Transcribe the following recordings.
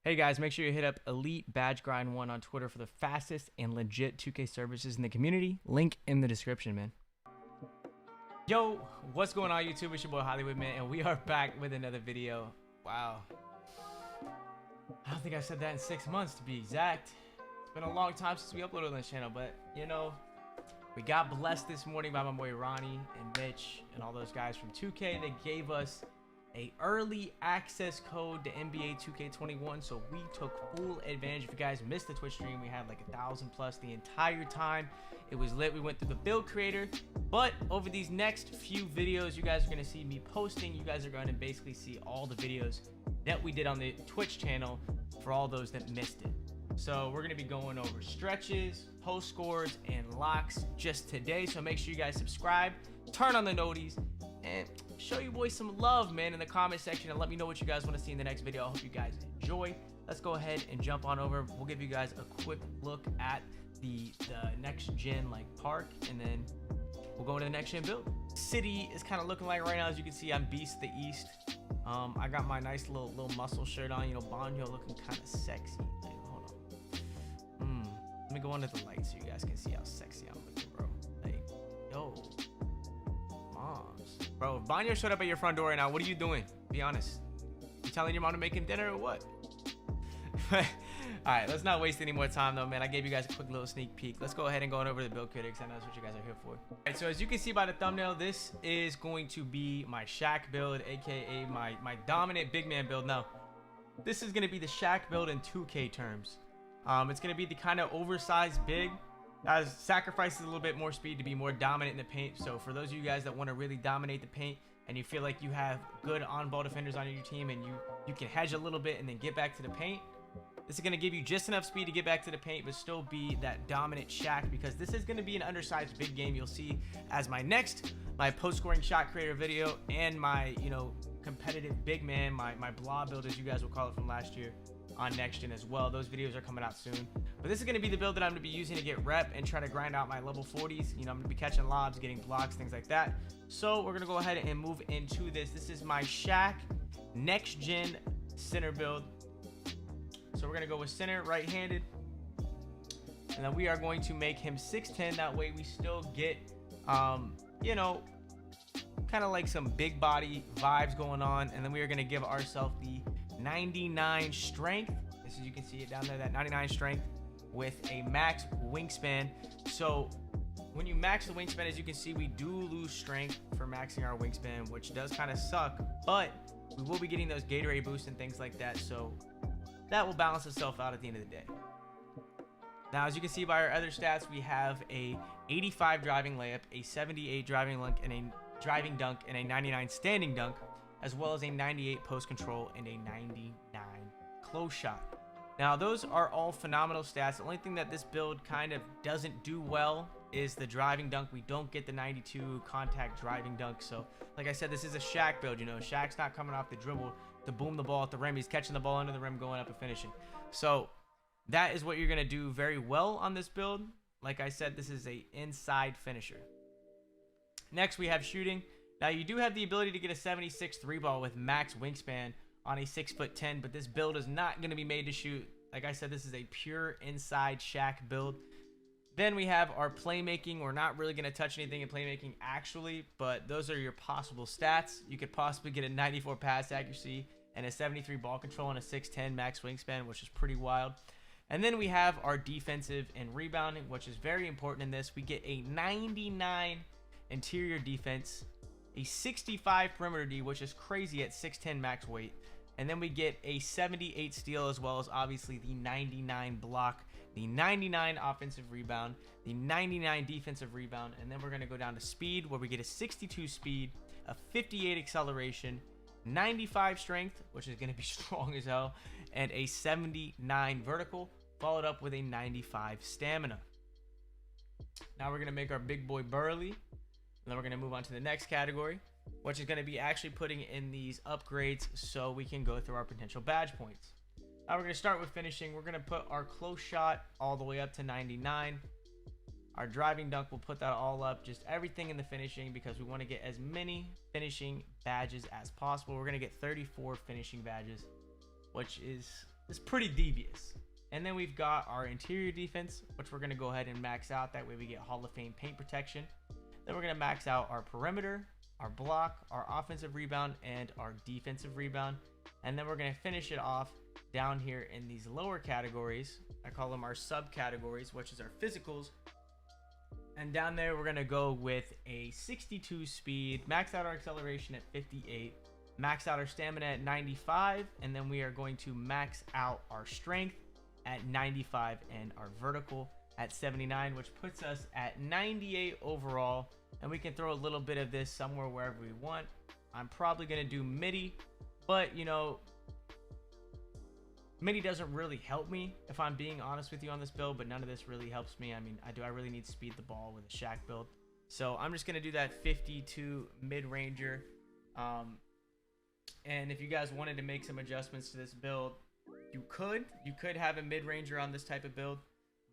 Hey guys, make sure you hit up Elite Badge Grind 1 on Twitter for the fastest and legit 2K services in the community. Link in the description, man. Yo, what's going on YouTube? It's your boy Hollywood, man, and we are back with another video. Wow. I don't think I've said that in 6 months to be exact. It's been a long time since we uploaded on this channel, but you know, we got blessed this morning by my boy Ronnie and Mitch and all those guys from 2K. They gave us a early access code to NBA 2K21, so we took full advantage. If you guys missed the Twitch stream, we had like 1,000 plus the entire time. It was lit. We went through the build creator, but over these next few videos you guys are going to see me posting. You guys are going to basically see all the videos that we did on the Twitch channel for all those that missed it. So we're going to be going over stretches, post scores, and locks just today, so make sure you guys subscribe, turn on the noties, and show you boys some love, man, in the comment section, and let me know what you guys want to see in the next video. I hope you guys enjoy. Let's go ahead and jump on over. We'll give you guys a quick look at the next gen like park, and then we'll go into the next gen build. City is kind of looking like right now, as you can see, I'm Beast the East. I got my nice little muscle shirt on, you know, Banjo looking kind of sexy. Like, hold on. Let me go under the light so you guys can see how sexy I'm looking, bro. Like, yo. Moms. Bro, if Banyo showed up at your front door right now, what are you doing? Be honest. You telling your mom to make him dinner or what? Alright, let's not waste any more time though, man. I gave you guys a quick little sneak peek. Let's go ahead and go on over to the build creator because I know that's what you guys are here for. Alright, so as you can see by the thumbnail, this is going to be my Shaq build, aka my dominant big man build. Now, this is going to be the Shaq build in 2K terms. It's going to be the kind of oversized big. As sacrifices a little bit more speed to be more dominant in the paint. So for those of you guys that want to really dominate the paint and you feel like you have good on-ball defenders on your team and you can hedge a little bit and then get back to the paint, this is going to give you just enough speed to get back to the paint but still be that dominant Shaq, because this is going to be an undersized big game. You'll see as my post-scoring shot creator video and my, you know, competitive big man, my blob build as you guys will call it from last year, on next gen as well. Those videos are coming out soon, but this is going to be the build that I'm going to be using to get rep and try to grind out my level 40s. You know, I'm going to be catching lobs, getting blocks, things like that. So we're going to go ahead and move into this. This is my Shaq next gen center build. So we're going to go with center right-handed, and then we are going to make him 6'10". That way we still get you know, kind of like some big body vibes going on. And then we are going to give ourselves the 99 strength. This is, you can see it down there, that 99 strength with a max wingspan. So when you max the wingspan, as you can see, we do lose strength for maxing our wingspan, which does kind of suck, but we will be getting those Gatorade boosts and things like that, so that will balance itself out at the end of the day. Now, as you can see by our other stats, we have a 85 driving layup, a 78 driving dunk, and a 99 standing dunk, as well as a 98 post control and a 99 close shot. Now, those are all phenomenal stats. The only thing that this build kind of doesn't do well is the driving dunk. We don't get the 92 contact driving dunk. So, like I said, this is a Shaq build. You know, Shaq's not coming off the dribble to boom the ball at the rim. He's catching the ball under the rim, going up and finishing. So that is what you're going to do very well on this build. Like I said, this is a inside finisher. Next, we have shooting. Now, you do have the ability to get a 76 3-ball with max wingspan on a 6'10", but this build is not going to be made to shoot. Like I said, this is a pure inside Shaq build. Then we have our playmaking. We're not really going to touch anything in playmaking actually, but those are your possible stats. You could possibly get a 94 pass accuracy and a 73 ball control and a 6'10" max wingspan, which is pretty wild. And then we have our defensive and rebounding, which is very important in this. We get a 99 interior defense, a 65 perimeter D, which is crazy at 6'10" max weight, and then we get a 78 steal, as well as obviously the 99 block, the 99 offensive rebound, the 99 defensive rebound, and then we're going to go down to speed, where we get a 62 speed, a 58 acceleration, 95 strength, which is going to be strong as hell, and a 79 vertical, followed up with a 95 stamina. Now we're going to make our big boy Burley. And then we're going to move on to the next category, which is going to be actually putting in these upgrades so we can go through our potential badge points. Now we're going to start with finishing. We're going to put our close shot all the way up to 99. Our driving dunk, we'll put that all up, just everything in the finishing, because we want to get as many finishing badges as possible. We're going to get 34 finishing badges, which is is pretty devious. And then we've got our interior defense, which we're going to go ahead and max out. That way we get Hall of Fame paint protection. Then we're going to max out our perimeter, our block, our offensive rebound, and our defensive rebound. And then we're going to finish it off down here in these lower categories. I call them our subcategories, which is our physicals. And down there, we're going to go with a 62 speed, max out our acceleration at 58, max out our stamina at 95, and then we are going to max out our strength at 95 and our vertical at 79, which puts us at 98 overall. And we can throw a little bit of this somewhere wherever we want. I'm probably going to do MIDI, but you know, MIDI doesn't really help me if I'm being honest with you on this build, but none of this really helps me. I mean, I really need to speed the ball with a Shaq build. So I'm just going to do that 52 mid-ranger. And if you guys wanted to make some adjustments to this build, you could have a mid-ranger on this type of build.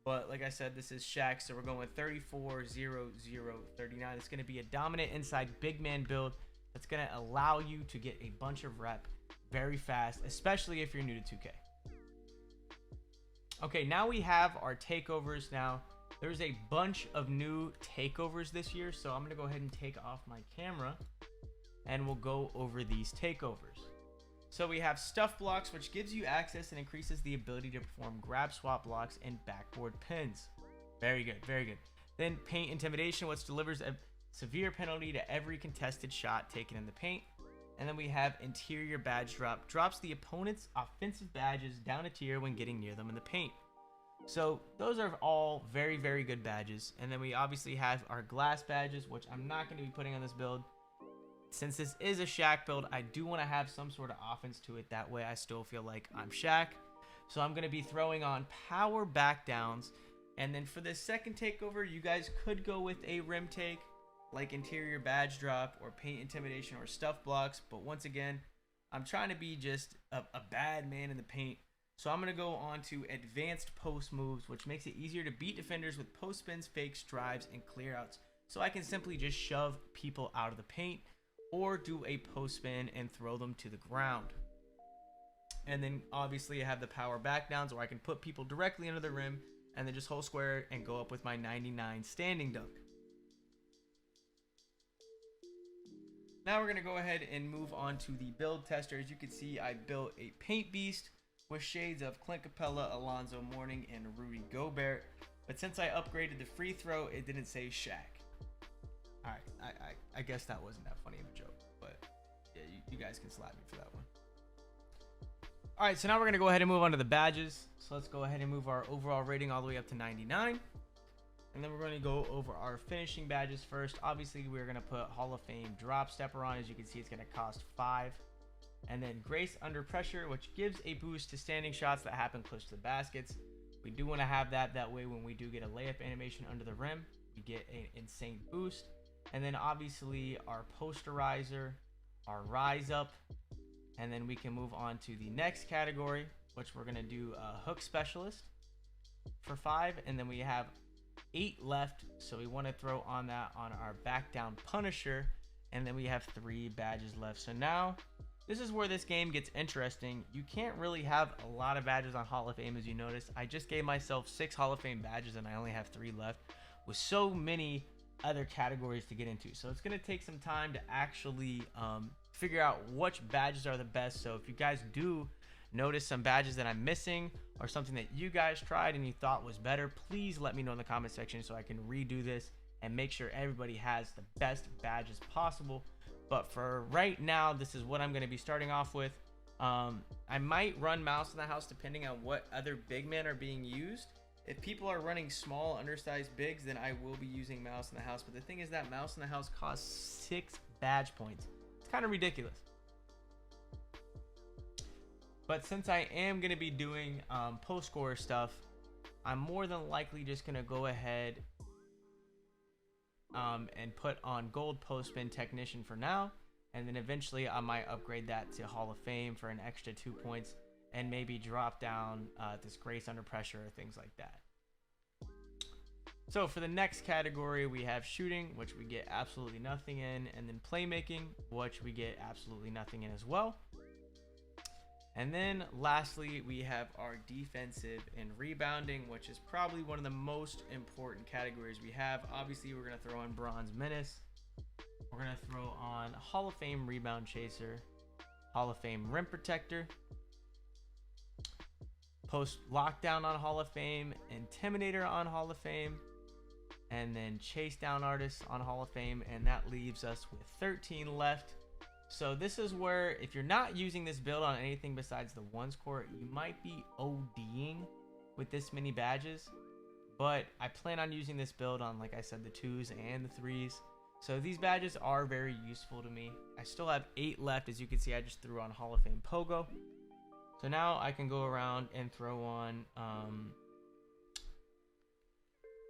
But like I said, this is Shaq, so we're going with 34, 0, 0, 39. It's going to be a dominant inside big man build that's going to allow you to get a bunch of rep very fast, especially if you're new to 2K. Okay, now we have our takeovers. Now, there's a bunch of new takeovers this year, so I'm going to go ahead and take off my camera, and we'll go over these takeovers. So we have stuff blocks, which gives you access and increases the ability to perform grab swap blocks and backboard pins. Very good, very good. Then paint intimidation, which delivers a severe penalty to every contested shot taken in the paint. And then we have interior badge drop, drops the opponent's offensive badges down a tier when getting near them in the paint. So those are all very, very good badges. And then we obviously have our glass badges, which I'm not going to be putting on this build. Since this is a Shaq build, I do want to have some sort of offense to it. That way I still feel like I'm Shaq. So I'm going to be throwing on power back downs. And then for this second takeover, you guys could go with a rim take, like interior badge drop or paint intimidation or stuff blocks. But once again, I'm trying to be just a bad man in the paint. So I'm going to go on to advanced post moves, which makes it easier to beat defenders with post spins, fakes, drives, and clear outs. So I can simply just shove people out of the paint or do a post spin and throw them to the ground. And then obviously I have the power back downs where I can put people directly under the rim and then just hold square and go up with my 99 standing dunk. Now we're going to go ahead and move on to the build tester. As you can see, I built a paint beast with shades of Clint Capella, Alonzo Mourning, and Rudy Gobert. But since I upgraded the free throw, it didn't say Shaq. Alright, I guess that wasn't that funny of a joke, but yeah, you guys can slap me for that one. Alright, so now we're going to go ahead and move on to the badges. So let's go ahead and move our overall rating all the way up to 99. And then we're going to go over our finishing badges first. Obviously, we're going to put Hall of Fame drop stepper on. As you can see, it's going to cost 5. And then Grace Under Pressure, which gives a boost to standing shots that happen close to the baskets. We do want to have that. That way, when we do get a layup animation under the rim, we get an insane boost. And then obviously our posterizer, our rise up. And then we can move on to the next category, which we're going to do a hook specialist for 5. And then we have 8 left, so we want to throw on that on our back down punisher, and then we have 3 badges left. So now this is where this game gets interesting. You can't really have a lot of badges on Hall of Fame. As you notice, I just gave myself 6 Hall of Fame badges and I only have 3 left with so many other categories to get into. So it's going to take some time to actually figure out which badges are the best. So if you guys do notice some badges that I'm missing or something that you guys tried and you thought was better, please let me know in the comment section so I can redo this and make sure everybody has the best badges possible. But for right now, this is what I'm going to be starting off with. I might run mouse in the house depending on what other big men are being used. If people are running small undersized bigs, then I will be using mouse in the house. But the thing is that mouse in the house costs 6 badge points. It's kind of ridiculous. But since I am going to be doing post scorer stuff, I'm more than likely just going to go ahead and put on gold post spin technician for now. And then eventually I might upgrade that to Hall of Fame for an extra 2 points and maybe drop down this Grace Under Pressure or things like that. So for the next category, we have shooting, which we get absolutely nothing in, and then playmaking, which we get absolutely nothing in as well. And then lastly, we have our defensive and rebounding, which is probably one of the most important categories we have. Obviously, we're going to throw in Bronze Menace. We're going to throw on Hall of Fame Rebound Chaser, Hall of Fame Rim Protector, Post Lockdown on Hall of Fame, Intimidator on Hall of Fame, and then Chase Down Artist on Hall of Fame. And that leaves us with 13 left. So this is where, if you're not using this build on anything besides the ones core, you might be ODing with this many badges. But I plan on using this build on, like I said, the 2s and the 3s. So these badges are very useful to me. I still have 8 left. As you can see, I just threw on Hall of Fame Pogo. So now I can go around and throw on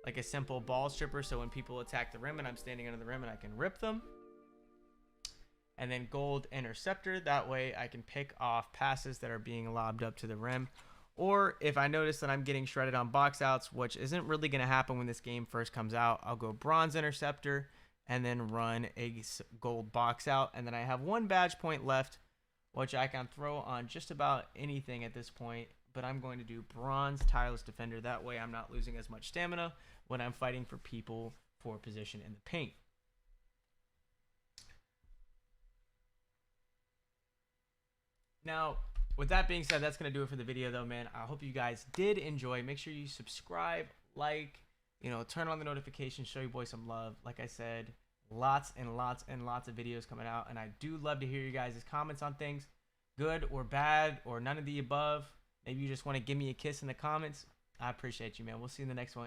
like a simple ball stripper. So when people attack the rim and I'm standing under the rim and I can rip them. And then gold interceptor. That way I can pick off passes that are being lobbed up to the rim. Or if I notice that I'm getting shredded on box outs, which isn't really going to happen when this game first comes out, I'll go bronze interceptor and then run a gold box out. And then I have 1 badge point left, which I can throw on just about anything at this point. But I'm going to do bronze tireless defender. That way I'm not losing as much stamina when I'm fighting for people for position in the paint. Now, with that being said, that's going to do it for the video, though, man. I hope you guys did enjoy. Make sure you subscribe, like, turn on the notifications, show your boy some love. Like I said, lots and lots and lots of videos coming out, and I do love to hear you guys' comments on things, good or bad or none of the above. Maybe you just want to give me a kiss in the comments. I appreciate you, man. We'll see you in the next one.